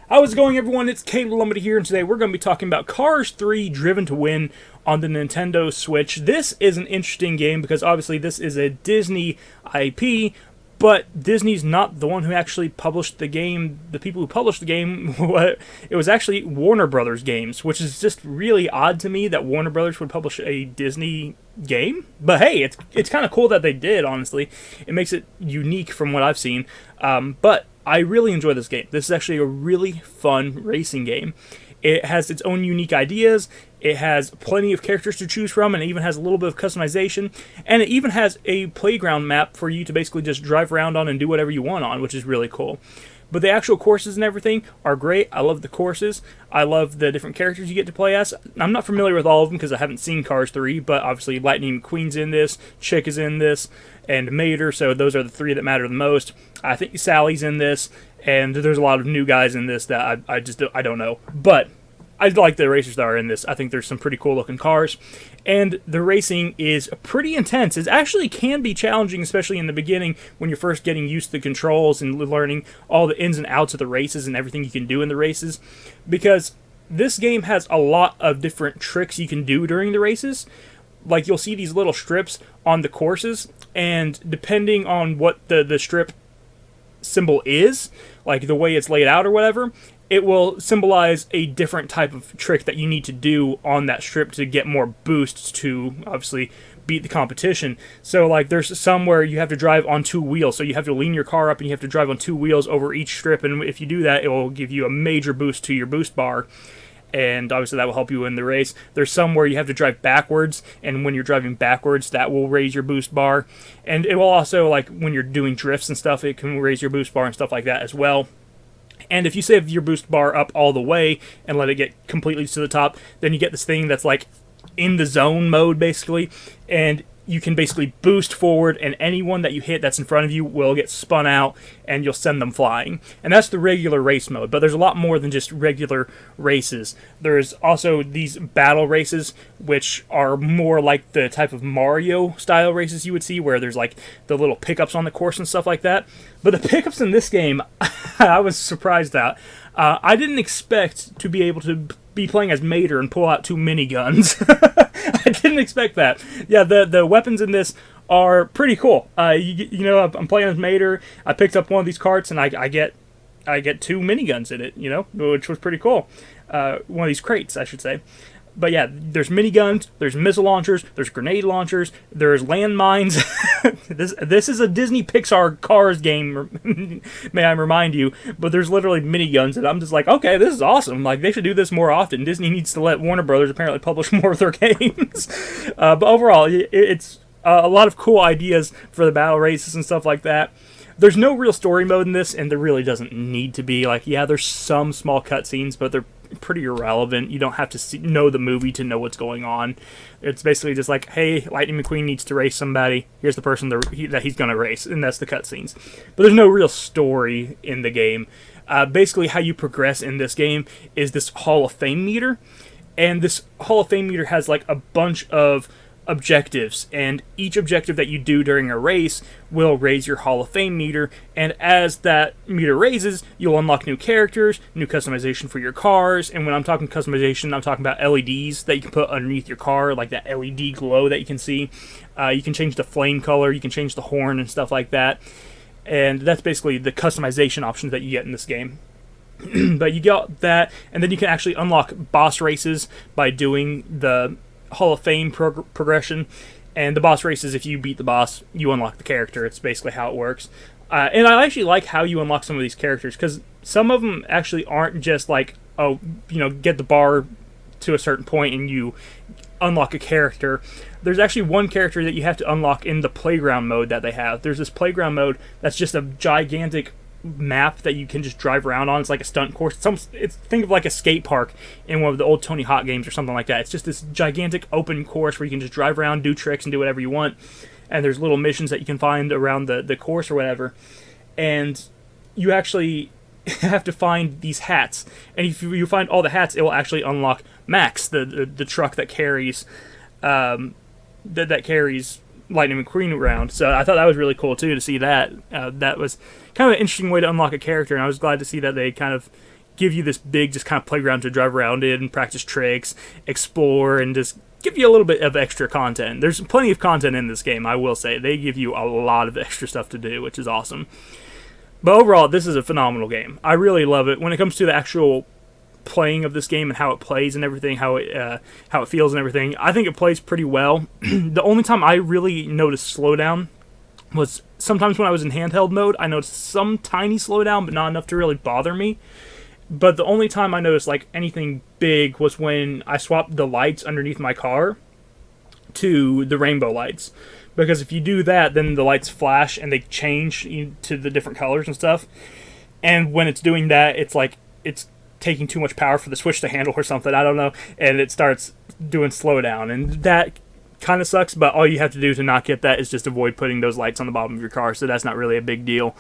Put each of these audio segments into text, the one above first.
How's it going, everyone? It's Caleb Lumberty here, and today we're going to be talking about Cars 3 Driven to Win on the Nintendo Switch. This is an interesting game because obviously this is a Disney IP, but Disney's not the one who actually published the game. The people who published the game, it was actually Warner Brothers games, which is just really odd to me that Warner Brothers would publish a Disney game. But hey, it's kind of cool that they did, honestly. It makes it unique from what I've seen. But I really enjoy this game. This is actually a really fun racing game. It has its own unique ideas. It has plenty of characters to choose from, and it even has a little bit of customization. And it even has a playground map for you to basically just drive around on and do whatever you want on, which is really cool. But the actual courses and everything are great. I love the courses. I love the different characters you get to play as. I'm not familiar with all of them because I haven't seen Cars 3, but obviously Lightning McQueen's in this, Chick is in this, and Mater, so those are the three that matter the most. I think Sally's in this, and there's a lot of new guys in this that I don't know. But I like the racers that are in this. I think there's some pretty cool looking cars. And the racing is pretty intense. It actually can be challenging, especially in the beginning when you're first getting used to the controls and learning all the ins and outs of the races and everything you can do in the races. Because this game has a lot of different tricks you can do during the races. Like, you'll see these little strips on the courses, and depending on what the strip symbol is, like the way it's laid out or whatever, it will symbolize a different type of trick that you need to do on that strip to get more boosts to, obviously, beat the competition. So, like, there's some where you have to drive on two wheels, so you have to lean your car up and you have to drive on two wheels over each strip, and if you do that, it will give you a major boost to your boost bar, and obviously that will help you win the race. There's some where you have to drive backwards, and when you're driving backwards, that will raise your boost bar, and it will also, like, when you're doing drifts and stuff, it can raise your boost bar and stuff like that as well. And if you save your boost bar up all the way and let it get completely to the top, then you get this thing that's like in the zone mode, basically. And you can basically boost forward, and anyone that you hit that's in front of you will get spun out, and you'll send them flying. And that's the regular race mode, but there's a lot more than just regular races. There's also these battle races, which are more like the type of Mario-style races you would see, where there's like the little pickups on the course and stuff like that. But the pickups in this game, I was surprised at. I didn't expect to be able to be playing as Mater and pull out two miniguns. I didn't expect that. Yeah, the weapons in this are pretty cool. You know, I'm playing as Mater. I picked up one of these carts, and I get two miniguns in it, you know, which was pretty cool. One of these crates, I should say. But yeah, there's miniguns, there's missile launchers, there's grenade launchers, there's landmines. This is a Disney Pixar Cars game, may I remind you, but there's literally miniguns, and I'm just like, okay, this is awesome. Like, they should do this more often. Disney needs to let Warner Brothers apparently publish more of their games. But overall, it's a lot of cool ideas for the battle races and stuff like that. There's no real story mode in this, and there really doesn't need to be. Like, yeah, there's some small cutscenes, but they're pretty irrelevant. You don't have to know the movie to know what's going on. It's basically just like, hey, Lightning McQueen needs to race somebody. Here's the person that he's going to race, and that's the cutscenes. But there's no real story in the game. Basically, how you progress in this game is this Hall of Fame meter, and this Hall of Fame meter has like a bunch of objectives, and each objective that you do during a race will raise your Hall of Fame meter, and as that meter raises, you'll unlock new characters, new customization for your cars, and when I'm talking customization, I'm talking about LEDs that you can put underneath your car, like that LED glow that you can see. You can change the flame color, you can change the horn and stuff like that, and that's basically the customization options that you get in this game. But you got that, and then you can actually unlock boss races by doing the Hall of Fame progression, and the boss races, if you beat the boss, you unlock the character. It's basically how it works. And I actually like how you unlock some of these characters, because some of them actually aren't just like, oh, you know, get the bar to a certain point and you unlock a character. There's actually one character that you have to unlock in the playground mode that they have. There's this playground mode that's just a gigantic map that you can just drive around on. It's like a stunt course. It's think of like a skate park in one of the old Tony Hawk games or something like that. It's just this gigantic open course where you can just drive around, do tricks, and do whatever you want. And there's little missions that you can find around the course or whatever. And you actually have to find these hats. And if you find all the hats, it will actually unlock Max, the truck that carries that carries Lightning McQueen around. So I thought that was really cool too to see that. That was kind of an interesting way to unlock a character, and I was glad to see that they kind of give you this big just kind of playground to drive around in, practice tricks, explore, and just give you a little bit of extra content. There's plenty of content in this game, I will say. They give you a lot of extra stuff to do, which is awesome. But overall, this is a phenomenal game. I really love it. When it comes to the actual playing of this game and how it plays and everything, how it feels and everything, I think it plays pretty well. The only time I really noticed slowdown was sometimes when I was in handheld mode. I noticed some tiny slowdown, but not enough to really bother me. But the only time I noticed like anything big was when I swapped the lights underneath my car to the rainbow lights. Because if you do that, then the lights flash and they change to the different colors and stuff. And when it's doing that, it's like it's taking too much power for the Switch to handle or something, I don't know. And it starts doing slowdown. And that kind of sucks, but all you have to do to not get that is just avoid putting those lights on the bottom of your car. So that's not really a big deal.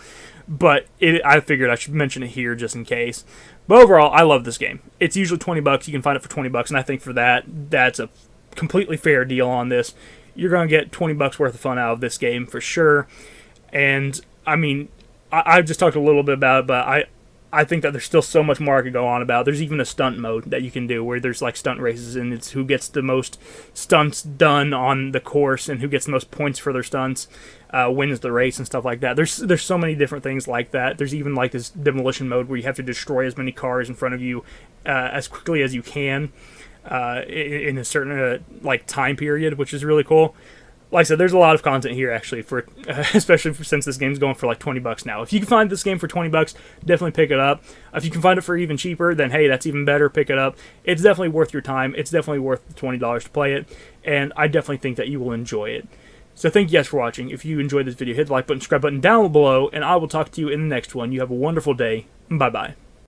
But I figured I should mention it here just in case. But overall, I love this game. It's usually $20. You can find it for $20. And I think for that, that's a completely fair deal on this. You're going to get $20 worth of fun out of this game for sure. And, I mean, I've just talked a little bit about it, but I think that there's still so much more I could go on about. There's even a stunt mode that you can do where there's like stunt races, and it's who gets the most stunts done on the course and who gets the most points for their stunts wins the race and stuff like that. There's so many different things like that. There's even like this demolition mode where you have to destroy as many cars in front of you as quickly as you can. In a certain like time period, which is really cool. Like I said, there's a lot of content here actually, for especially since this game's going for like $20 now. If you can find this game for $20, definitely pick it up. If you can find it for even cheaper, then hey, that's even better. Pick it up. It's definitely worth your time. It's definitely worth the $20 to play it, and I definitely think that you will enjoy it. So thank you guys for watching. If you enjoyed this video, hit the like button, subscribe button down below, and I will talk to you in the next one. You have a wonderful day. Bye bye.